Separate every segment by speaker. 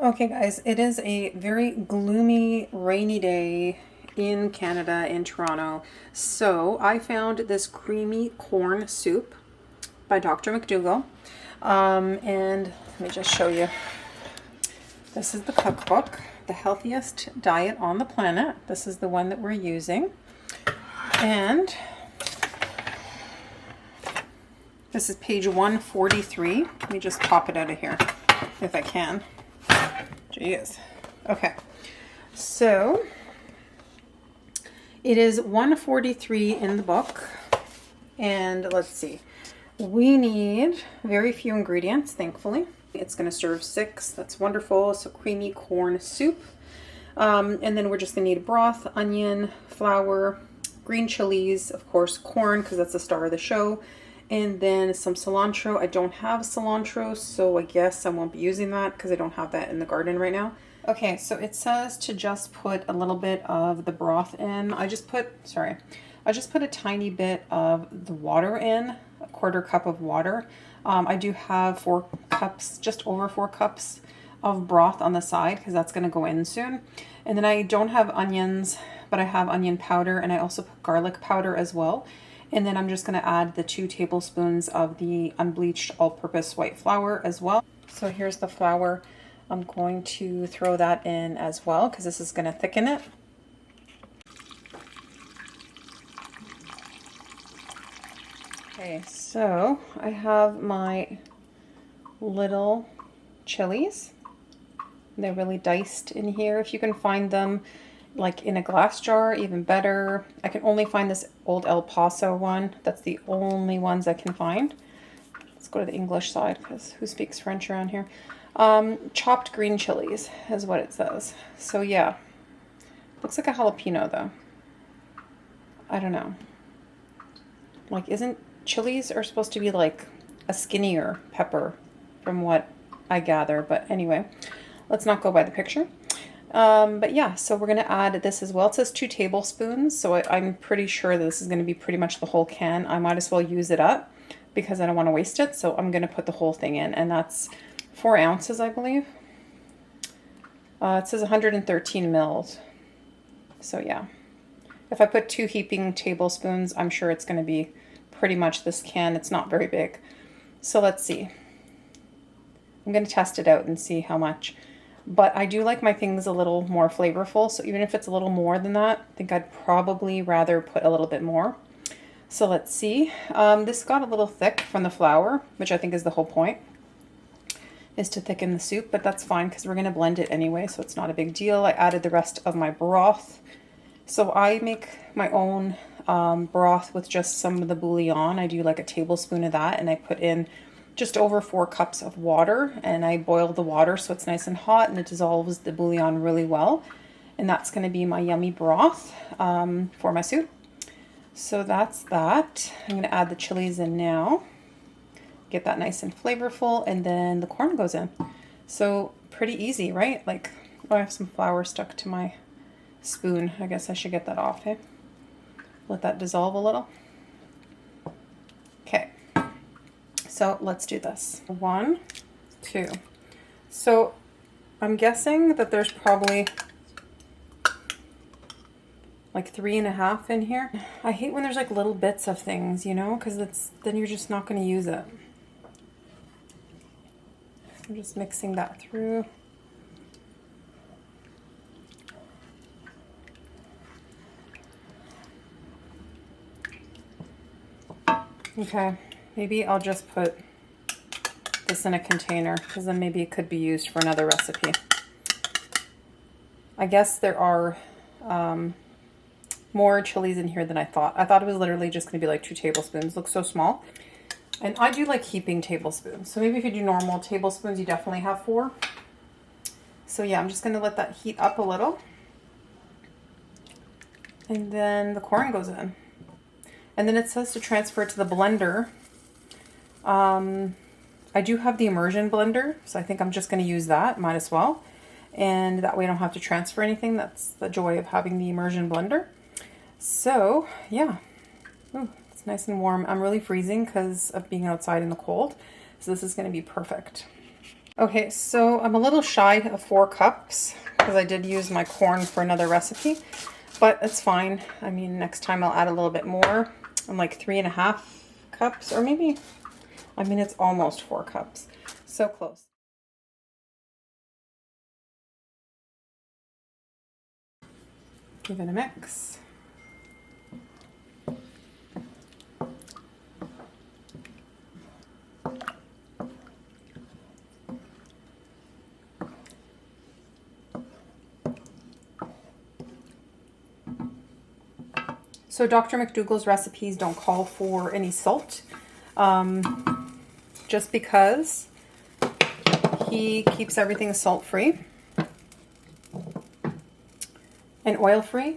Speaker 1: Okay guys, it is a very gloomy, rainy day in Canada, in Toronto. So I found this creamy corn soup by Dr. McDougall. And let me just show you. This is the cookbook, the healthiest diet on the planet. This is the one that we're using. And this is page 143. Let me just pop it out of here if I can. Jeez. Okay, so it is 143 in the book, and let's see, we need very few ingredients, thankfully. It's going to serve 6. That's wonderful. So creamy corn soup, and then we're just going to need broth, onion, flour, green chilies, of course corn because that's the star of the show, and then some cilantro. I don't have cilantro, so I guess I won't be using that because I don't have that in the garden right now. Okay, so it says to just put a little bit of the broth in. I just put a tiny bit of the water in, a 1/4 cup of water. I do have 4 cups, just over 4 cups of broth on the side because that's going to go in soon. And then I don't have onions, but I have onion powder, and I also put garlic powder as well. And then I'm just going to add the 2 tablespoons of the unbleached all-purpose white flour as well. So here's the flour. I'm going to throw that in as well because this is going to thicken it. Okay, so I have my little chilies. They're really diced in here. If you can find them like in a glass jar, even better. I can only find this old El Paso one. That's the only ones I can find. Let's go to the English side because who speaks French around here? Chopped green chilies is what it says. So yeah, looks like a jalapeno though. I don't know. Like, isn't chilies are supposed to be like a skinnier pepper from what I gather, but anyway, let's not go by the picture. But yeah, so we're going to add this as well. It says 2 tablespoons, so I'm pretty sure this is going to be pretty much the whole can. I might as well use it up because I don't want to waste it, so I'm going to put the whole thing in, and that's 4 ounces, I believe. It says 113 mils. So yeah, if I put 2 heaping tablespoons, I'm sure it's going to be pretty much this can. It's not very big. So let's see. I'm going to test it out and see how much. But I do like my things a little more flavorful, so even if it's a little more than that, I think I'd probably rather put a little bit more. So let's see. This got a little thick from the flour, which I think is the whole point, is to thicken the soup, but that's fine because we're going to blend it anyway, so it's not a big deal. I added the rest of my broth. So I make my own broth with just some of the bouillon. I do like a tablespoon of that, and I put in just over 4 cups of water, and I boil the water so it's nice and hot and it dissolves the bouillon really well. And that's going to be my yummy broth for my soup. So that's that. I'm going to add the chilies in now. Get that nice and flavorful, and then the corn goes in. So pretty easy, right? Like, oh, I have some flour stuck to my spoon. I guess I should get that off, eh? Let that dissolve a little. Okay. So let's do this. 1, 2. So I'm guessing that there's probably like 3.5 in here. I hate when there's like little bits of things, you know, because then you're just not going to use it. I'm just mixing that through. Okay, maybe I'll just put this in a container because then maybe it could be used for another recipe. I guess there are more chilies in here than I thought. I thought it was literally just going to be like 2 tablespoons. It looks so small. And I do like heaping tablespoons. So maybe if you do normal tablespoons, you definitely have 4. So yeah, I'm just going to let that heat up a little. And then the corn goes in. And then it says to transfer it to the blender. I do have the immersion blender, so I think I'm just going to use that. Might as well. And that way I don't have to transfer anything. That's the joy of having the immersion blender. So yeah. Ooh, it's nice and warm. I'm really freezing because of being outside in the cold. So this is going to be perfect. Okay, so I'm a little shy of 4 cups because I did use my corn for another recipe, but it's fine. I mean, next time I'll add a little bit more. I'm like 3.5 cups, or maybe, I mean, it's almost 4 cups. So close. Give it a mix. So Dr. McDougall's recipes don't call for any salt, just because he keeps everything salt-free and oil-free.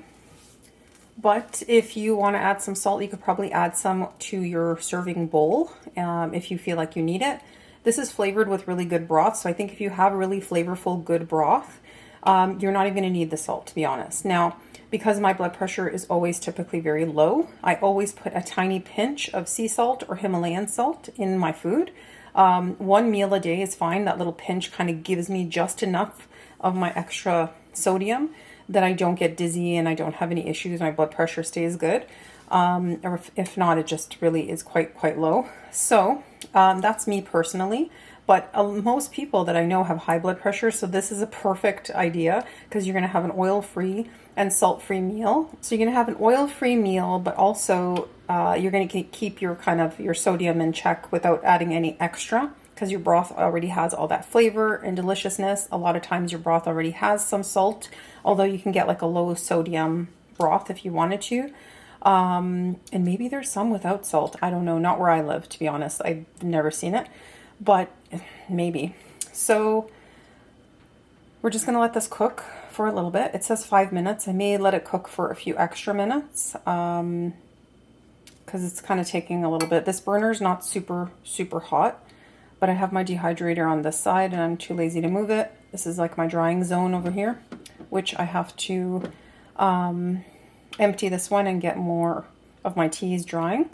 Speaker 1: But if you want to add some salt, you could probably add some to your serving bowl if you feel like you need it. This is flavored with really good broth, so I think if you have really flavorful, good broth, you're not even going to need the salt, to be honest. Now, because my blood pressure is always typically very low, I always put a tiny pinch of sea salt or Himalayan salt in my food. 1 meal a day is fine. That little pinch kind of gives me just enough of my extra sodium that I don't get dizzy and I don't have any issues. My blood pressure stays good. Or if not, it just really is quite low. So that's me personally. But most people that I know have high blood pressure, so this is a perfect idea because you're going to have an oil-free and salt-free meal. So you're going to have an oil-free meal, but also you're going to keep your your sodium in check without adding any extra, because your broth already has all that flavor and deliciousness. A lot of times your broth already has some salt, although you can get like a low sodium broth if you wanted to. And maybe there's some without salt. I don't know, not where I live, to be honest. I've never seen it, but maybe. So we're just gonna let this cook for a little bit. It says 5 minutes. I may let it cook for a few extra minutes because it's kind of taking a little bit. This burner's not super hot, but I have my dehydrator on this side and I'm too lazy to move it. This is like my drying zone over here, which I have to empty this one and get more of my teas drying.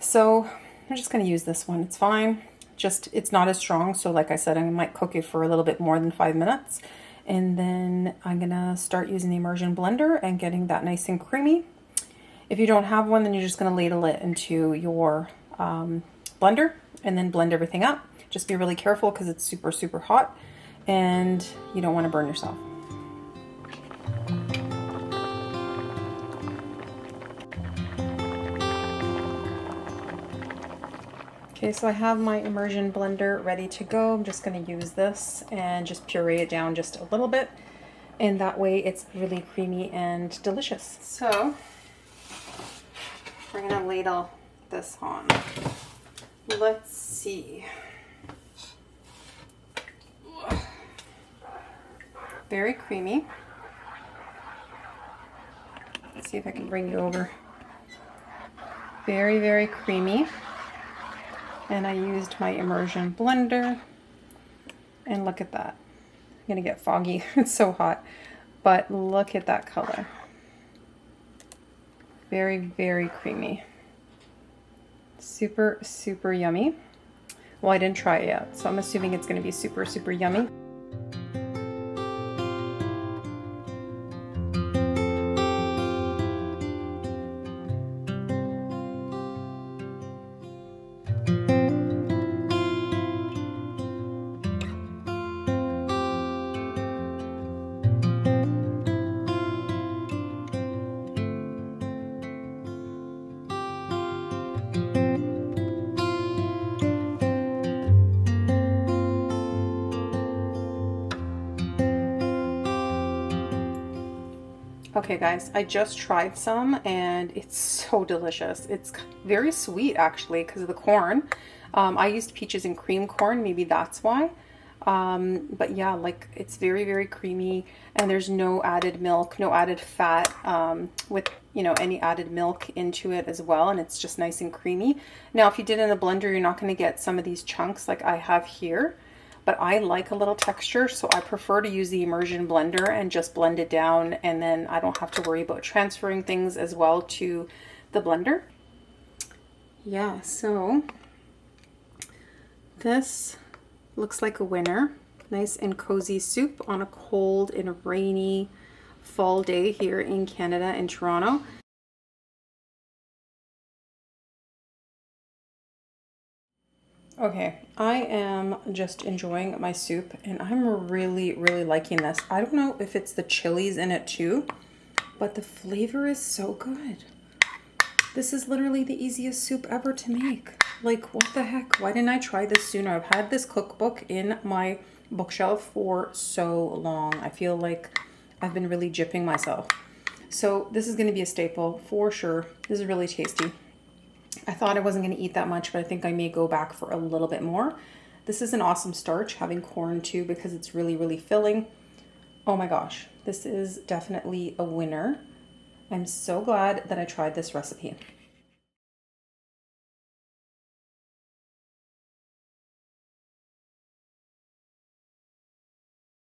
Speaker 1: So I'm just going to use this one. It's fine. Just, it's not as strong. So like I said, I might cook it for a little bit more than 5 minutes. And then I'm going to start using the immersion blender and getting that nice and creamy. If you don't have one, then you're just going to ladle it into your blender and then blend everything up. Just be really careful because it's super hot and you don't want to burn yourself. Okay, so I have my immersion blender ready to go. I'm just going to use this and just puree it down just a little bit, and that way it's really creamy and delicious. So we're going to ladle this on. Let's see. Very creamy. Let's see if I can bring you over. Very creamy. And I used my immersion blender, and look at that. I'm gonna get foggy, it's so hot, but look at that color. Very creamy. Super yummy. Well, I didn't try it yet, so I'm assuming it's gonna be super yummy. Okay guys, I just tried some and it's so delicious. It's very sweet actually because of the corn. I used peaches and cream corn, maybe that's why. But yeah, like it's very creamy, and there's no added milk, no added fat with, you know, any added milk into it as well, and it's just nice and creamy. Now if you did it in a blender, you're not going to get some of these chunks like I have here. But I like a little texture, so I prefer to use the immersion blender and just blend it down, and then I don't have to worry about transferring things as well to the blender. Yeah, so this Looks like a winner. Nice and cozy soup on a cold and rainy fall day here in Canada, in Toronto. Okay, I am just enjoying my soup and I'm really, really liking this. I don't know if it's the chilies in it too, but the flavor is so good. This is literally the easiest soup ever to make. Like, what the heck? Why didn't I try this sooner? I've had this cookbook in my bookshelf for so long. I feel like I've been really gypping myself. So this is going to be a staple for sure. This is really tasty. I thought I wasn't going to eat that much, but I think I may go back for a little bit more. This is an awesome starch, having corn too, because it's really, really filling. Oh my gosh, this is definitely a winner. I'm so glad that I tried this recipe.